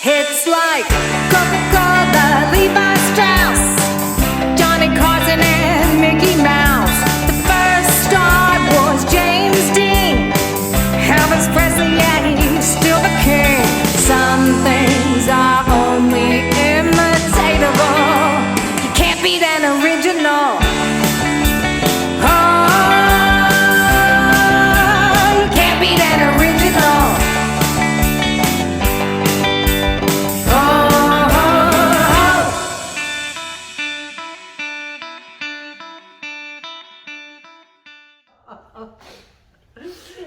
Hits like Coca-Cola, Levi Strauss, Johnny Carson and Mickey Mouse. The first star was James Dean. Elvis Presley, yeah, he's still the king. Some things are only imitatable. You can't beat an original. Oh, you can't beat an original.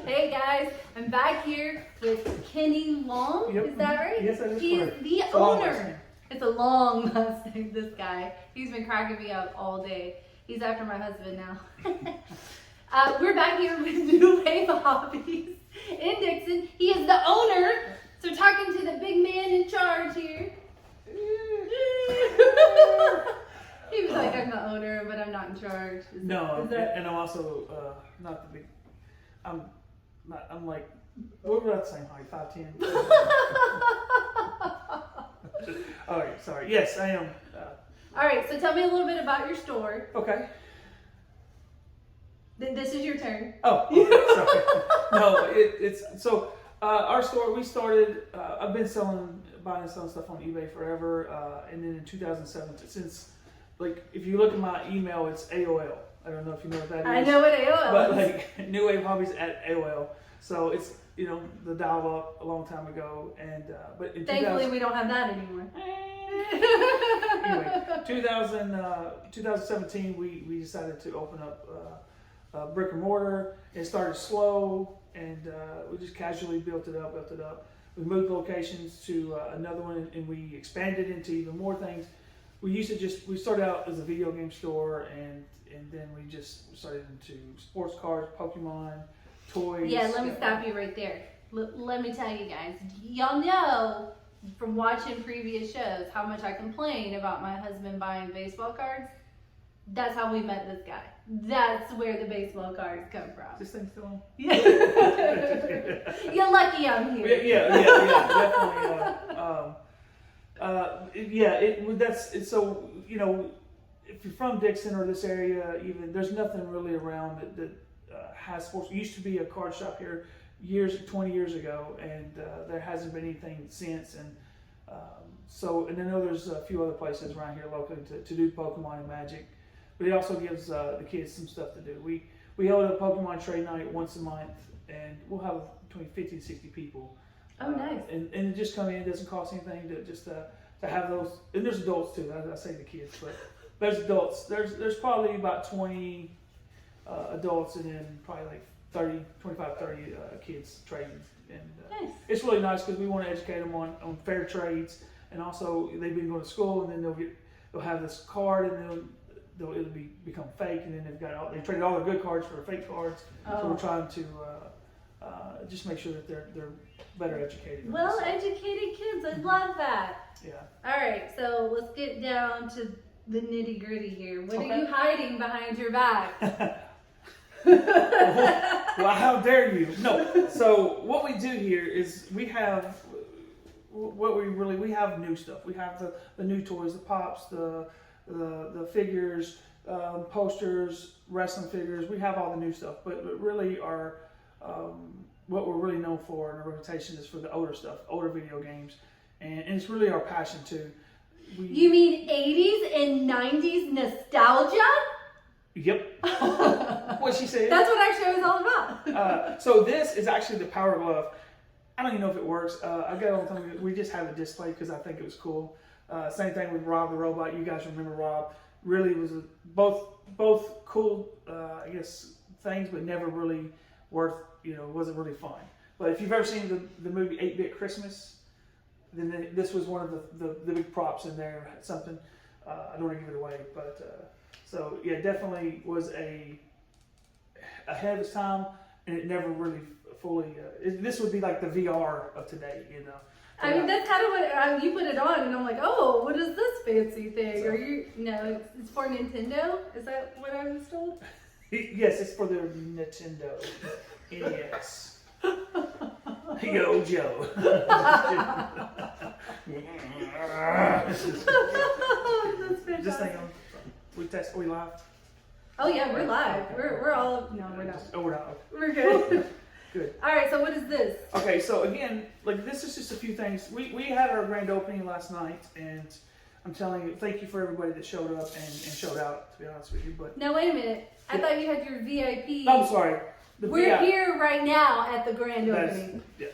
Hey guys, I'm back here with Kenny Long. Yep. Is that right? Yes, that is He correct. is the It's a long owner. Mustang. It's a long Mustang, this guy. He's been cracking me up all day. He's after my husband now. We're back here with new Wave Hobbies in Dickson. He is the owner. So talking to the big man in charge here. He was like, I'm the owner, but I'm not in charge. No, is that- and I'm also not the big. I'm like, what was that saying? Like 5'10". All right, sorry. Yes, I am. All right, so tell me a little bit about your store. Okay. This is your turn. Oh, okay, sorry. No, it's so our store. We started. I've been buying and selling stuff on eBay forever, and then in 2007, since like if you look at my email, it's AOL. I don't know if you know what that is. I know what AOL But is. like New Wave Hobbies at AOL. So it's the dial up a long time ago, and but in Thankfully, we don't have that anymore. anyway, 2017 we decided to open up brick and mortar. It started slow, and we just casually built it up. We moved locations to another one, and we expanded into even more things. We started out as a video game store, and then we just started into sports cars, Pokemon, toys. Yeah, let me stop you right there. Let me tell you guys. Y'all know from watching previous shows how much I complain about my husband buying baseball cards. That's how we met this guy. That's where the baseball cards come from. Is this thing still on? You're lucky I'm here. Yeah, definitely. So if you're from Dickson or this area, even there's nothing really around that has sports. It used to be a card shop here 20 years ago, and there hasn't been anything since. And and I know there's a few other places around here locally to do Pokemon and Magic, but it also gives the kids some stuff to do. We hold a Pokemon trade night once a month, and we'll have between 50 and 60 people. Oh, nice. And just come in. It doesn't cost anything to have those. And there's adults too. I say the kids, but there's adults. There's probably about 20 adults, and then probably like 25, 30 kids trading. And Nice. it's really nice because we want to educate them on fair trades, and also they've been going to school, and then they'll have this card, and it'll become fake, and then they traded all their good cards for fake cards. Oh. So we're trying to just make sure that they're better educated. Well educated kids. I love that. Yeah. All right, so let's get down to the nitty gritty here. What Okay. are you hiding behind your back? Well, how dare you? No. So what we do here is we have new stuff. We have the new toys, the pops, the figures, posters, wrestling figures. We have all the new stuff, but really what we're really known for in our reputation is for the older stuff, older video games, and it's really our passion too. You mean 80s and 90s nostalgia? Yep. What she said. That's what our show is all about. So this is actually the Power Glove. I don't even know if it works. I got it all the time. We just have it displayed because I think it was cool. Same thing with Rob the Robot. You guys remember Rob? Really was both cool, I guess, things, but never really wasn't really fun. But if you've ever seen the movie 8-Bit Christmas, then this was one of the big props in there. Something I don't want to give it away, but so yeah, definitely was ahead of its time, and it never really fully. This would be like the VR of today, I mean, that's kind of what you put it on, and I'm like, oh, what is this fancy thing? So- It's for Nintendo. Is that what I was told? Yes, it's for the Nintendo NES. Yo, Joe. This is, That's fantastic. just think we live. Oh yeah, we're live. We're all no, we're not. Oh, we're not. We're good. Good. All right. So what is this? Okay, so again, like this is just a few things. We had our grand opening last night, and I'm telling you, thank you for everybody that showed up and showed out. To be honest with you, but No, wait a minute. I thought you had your VIP. I'm sorry. We're VIP here right now at the grand That's- opening. Yeah.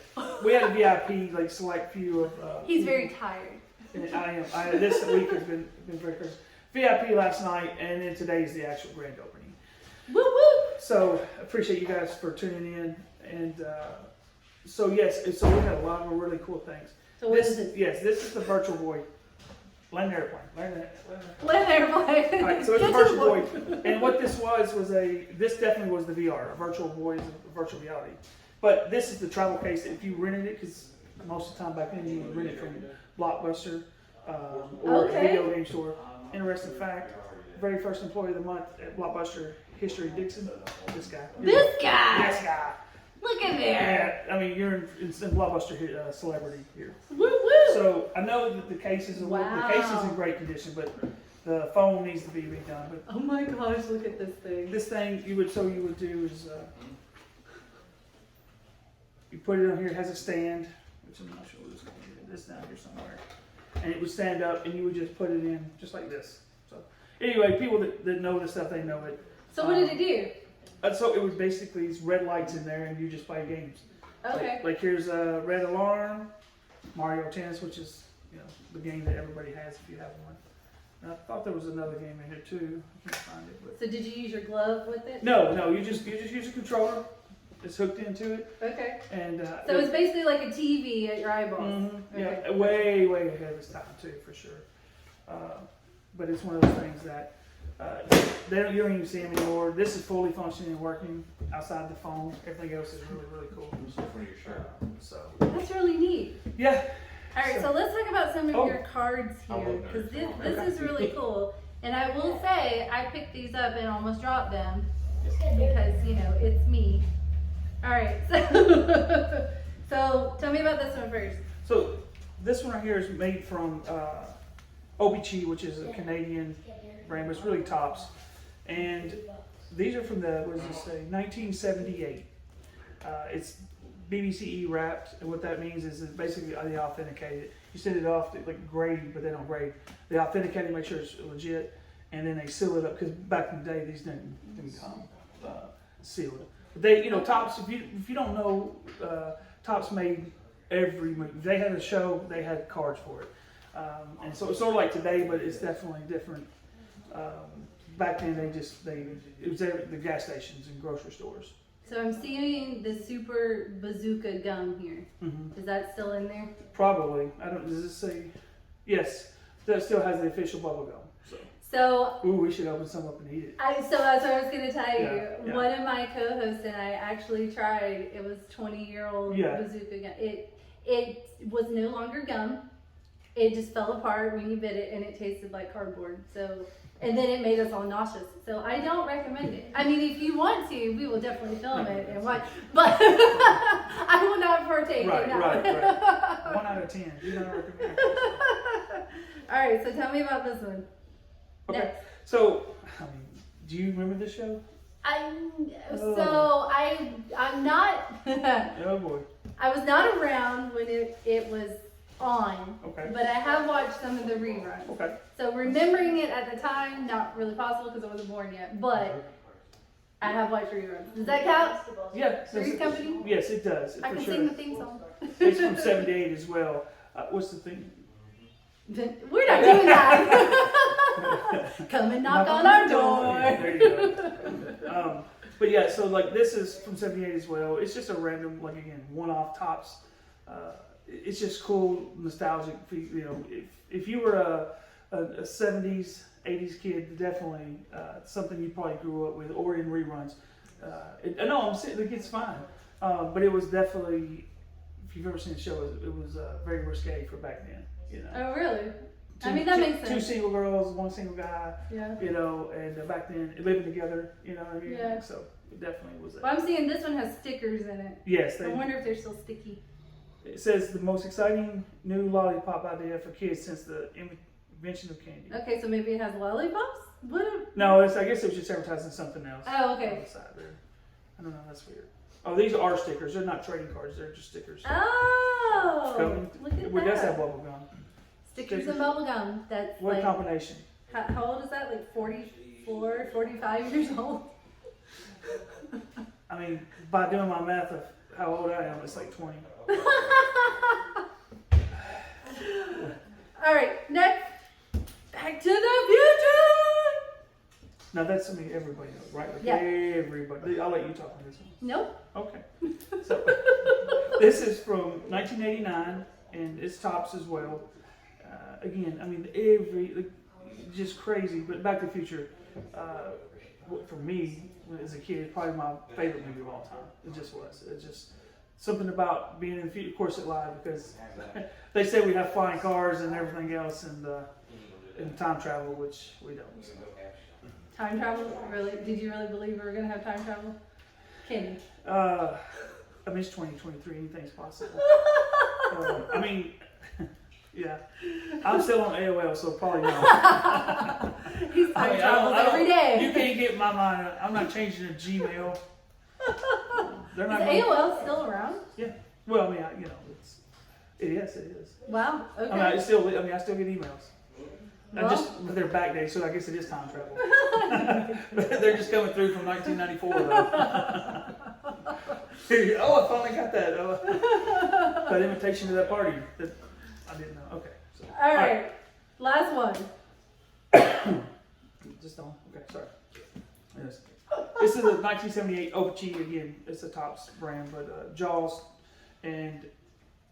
We had a VIP like select few of. He's very tired. And I am. This week has been very crazy. VIP last night, and then today is the actual grand opening. Woo woo. So appreciate you guys for tuning in, and so yes, so we had a lot of really cool things. So what is this? Yes, this is the Virtual Boy. Land airplane. Let everybody. All right, so it's a Virtual Boy, and what this was this definitely was the VR. A Virtual Boy is a virtual reality, but this is the travel case. If you rented it, because most of the time back then you would rent it from Blockbuster or a video game store. Interesting fact: very first employee of the month at Blockbuster history, Dickson. This guy. This guy. This guy. Look at there. Yeah, I mean you're in Blockbuster celebrity here. Woo woo. So I know that the case is Wow. the case is in great condition, but the phone needs to be redone. But Oh my gosh! Look at this thing. this thing you would do is you put it on here. It has a stand, which I'm not sure what's going to do. This down here somewhere, and it would stand up, and you would just put it in just like this. So anyway, people that know this stuff, they know it. So what did it do? So it was basically these red lights in there, and you just play games. Okay. Like here's a Red Alarm, Mario Tennis, which is the game that everybody has if you have one. And I thought there was another game in here too. I can't find it. But So did you use your glove with it? no, you just use a controller. It's hooked into it, Okay. and So it's basically like a TV at your eyeballs. mhm, Okay. yeah, way ahead of its time too, for sure. But it's one of those things that you don't even see them anymore. This is fully functioning and working outside the phone. Everything else is really cool. So That's really neat. yeah. All right, so let's talk about some of Oh. your cards here, because this is really cool. And I will say, I picked these up and almost dropped them because it's me. All right, so tell me about this one first. So this one right here is made from Obi-Chi, which is a Canadian brand, but it's really tops. And these are from the, what does it say, 1978. It's BBCE wrapped, and what that means is it's basically they authenticate it. You send it off to like grade, but they don't grade. They authenticate it, make sure it's legit, and then they seal it up. Because back in the day, these didn't come sealed. But they, Tops. If you don't know, Tops made every movie. They had a show. They had cards for it, and so it's sort of like today, but it's definitely different. Back then, it was at the gas stations and grocery stores. So I'm seeing the Super Bazooka gum here. Mm-hmm. Is that still in there? Probably. I don't. Does this say? Yes. That still has the official bubble gum. So Ooh, we should open some up and eat it. so that's what I was going to tell you. Yeah. One of my co-hosts and I actually tried. It was 20-year-old Yeah. bazooka gum. It was no longer gum. It just fell apart when you bit it, and it tasted like cardboard. And then it made us all nauseous. So I don't recommend it. I mean, if you want to, we will definitely film it and watch. But I will not partake Right, in that. right. 1 out of 10. Do not recommend. All right, so tell me about this one. Okay. Next. So, do you remember this show? I'm not. Oh boy. I was not around when it was on. Okay. But I have watched some of the reruns. Okay. So remembering it at the time, not really possible because I wasn't born yet. But I have watched reruns. Does that count? Yeah. Three's Company? Yes, it does. I for can sure. sing the theme song. It's from '78 as well. What's the thing? We're not doing that. Come and knock on our door. There you go. But yeah, so like this is from '78 as well. It's just a random, like again, one-off Tops. It's just cool, nostalgic. If you were a '70s, '80s kid, definitely something you probably grew up with, or in reruns. No, I'm saying it's fine, but it was definitely. If you've ever seen the show, it was very risque for back then. Oh, really? I mean, that makes sense. Two single girls, one single guy. Yeah. And back then living together. What I mean? Yeah. So it definitely was. Well, I'm seeing this one has stickers in it. Yes. I wonder if they're still sticky. It says the most exciting new lollipop idea for kids since the invention of candy. Okay, so maybe it has lollipops? No, I guess it was just advertising something else. Oh, On okay. the side there. I don't know, that's weird. Oh, these are stickers. They're not trading cards. They're just stickers. Oh, look at We does that. have bubble gum. Stickers and bubble gum. That's What like, combination? how old is that? Like 44, 45 years old? I mean, by doing my math of how old I am, it's like 20. All right, next. Back to the future. Now that's something everybody knows, right? Like Yeah. everybody. I'll let you talk on this one. Nope. Okay. So this is from 1989, and it's tops as well. Again, I mean, just crazy. But Back to the Future, for me as a kid, probably my favorite movie of all time. It just was. It's just something about being in the future. Of course, it lied because they say we have flying cars and everything else, and time travel, which we don't. So. Time travel? Really? Did you really believe we were going to have time travel? Kenny. I mean, it's 2023. Anything's possible. I mean, yeah. I'm still on AOL, so probably not. He's time I mean, travels every day. You can't get my mind. I'm not changing to Gmail. They're not. Is AOL still around? Yeah. Well, I mean, it is. Wow. Okay. I mean, I still get emails. Well. But they're backdated, so I guess it is time travel. They're just coming through from 1994, though. Oh, I finally got that. That invitation to that party that I didn't know. Okay. So. All right. Last one. Just don't. Okay, sorry. Yes. This is a 1978 OG again. It's a Topps brand, but Jaws, and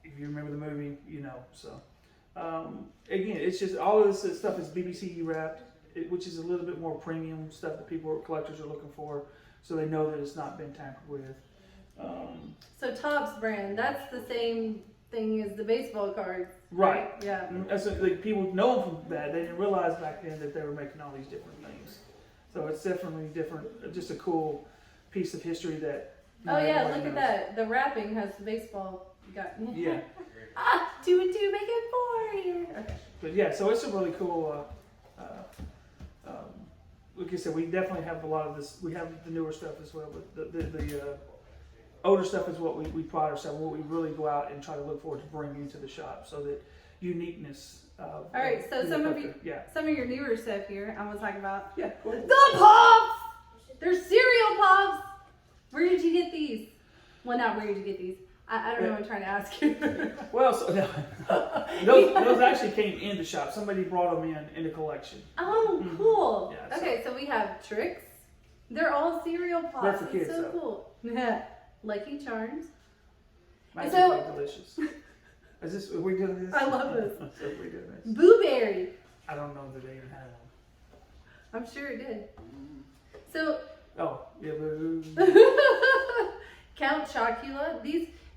if you remember the movie, you know. So again, it's just all of this stuff is BBC wrapped, which is a little bit more premium stuff that collectors are looking for, so they know that it's not been tampered with. So Topps brand, that's the same thing as the baseball cards. Right. Yeah. That's like people know them from that. They didn't realize back then that they were making all these different things. So it's definitely different. Just a cool piece of history that. Oh yeah, everybody look at knows. that. The wrapping has the baseball got. Yeah. 2 and 2 make it 4 here. Okay. But yeah, so it's a really cool. Like I said, we definitely have a lot of this. We have the newer stuff as well, but the older stuff is what we pride ourselves. What we really go out and try to look forward to bring into the shop, so that uniqueness. All right, so some of your newer stuff here, I'm gonna talk about. Yeah. Cool. The Pops. They're cereal Pops. Where did you get these? Well, not where did you get these. I don't know what I'm trying to ask you. Well, so, those actually came in the shop. Somebody brought them in the collection. Oh, cool. Yeah, okay, so we have Tricks. They're all cereal Pops. They're for kids, it's so though. cool. Lucky Charms. Magically delicious. Are we doing this? I love this. Are we doing this? Blueberry. I don't know that they even had one. I'm sure it did. So Oh, yeah, boo. Count Chocula.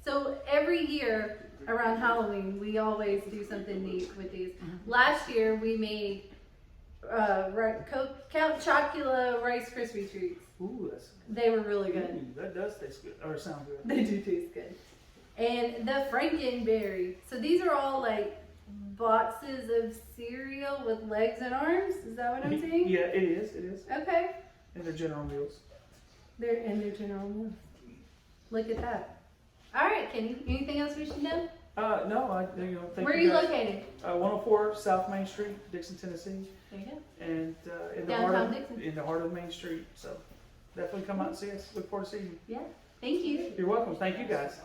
So every year around Halloween, we always do something neat with these. Mm-hmm. Last year we made Count Chocula Rice Krispie treats. Ooh, They were really good. Ooh, that does taste good, or sound good. They do taste good. And the Frankenberry. So these are all like boxes of cereal with legs and arms. Is that what I'm saying? Yeah, it is. Okay. And they're General Mills. They're in their general meals. Look at that. All right, Kenny. Anything else we should know? No, thank Where are you you guys. located? 104 South Main Street, Dickson, Tennessee, There you go. and in the Downtown Dickson. in the heart of Main Street. So definitely come out and see us. Look forward to seeing you. Yeah. Thank you. You're welcome. Thank you guys.